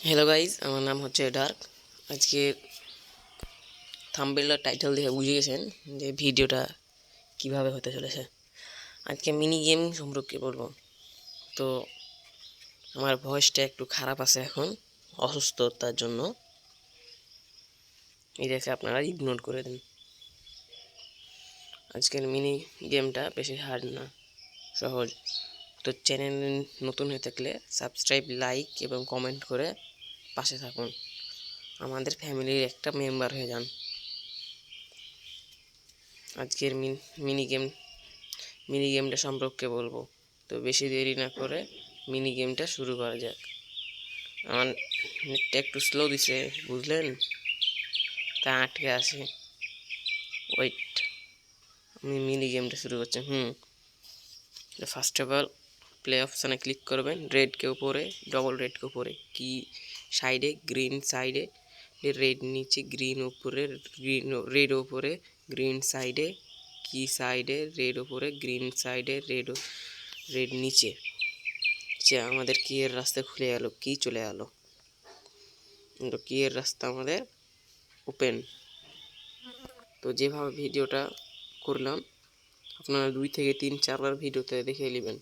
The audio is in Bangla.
হ্যালো গাইজ, আমার নাম হচ্ছে ডার্ক। আজকে থাম্বনেল আর টাইটেল দেখে বুঝে গেছেন যে ভিডিওটা কিভাবে হতে চলেছে। আজকে মিনি গেম সম্পর্কে বলবো। তো আমার ভয়েসটা একটু খারাপ আছে এখন, অসুস্থতার জন্য। এটাকে আপনারা ইগনোর করে দিন। আজকের মিনি গেমটা বেশি হার্ড না, সহজ। তো চ্যানেল নতুন হয়ে থাকলে সাবস্ক্রাইব, লাইক এবং কমেন্ট করে পাশে থাকুন। আমাদের ফ্যামিলির একটা মেম্বার হয়ে যান। আজকের মিনি গেমটা সম্পর্কে বলবো। তো বেশি দেরি না করে মিনি গেমটা শুরু করা যাক। আমার নেটটা একটু স্লো দিছে, বুঝলেন, তা আটকে আছে। ওয়েট, আমি মিনি গেমটা শুরু করছি। ফার্স্ট অফ অল প্লে অপশানে ক্লিক করবেন। রেডকে উপরে, ডবল রেডকে উপরে, কি সাইডে গ্রিন সাইডে, রেড নিচে, গ্রিন উপরে, গ্রিন রেড উপরে, গ্রিন সাইডে, কি সাইডে, রেড উপরে, গ্রিন সাইডে, রেড নিচে। আমাদের কি এর রাস্তা খুলে গেল, কি চলে গেল, কি এর রাস্তা আমাদের ওপেন। তো যেভাবে ভিডিওটা করলাম আপনারা 2 থেকে 3-4 বার ভিডিওতে দেখে নেবেন।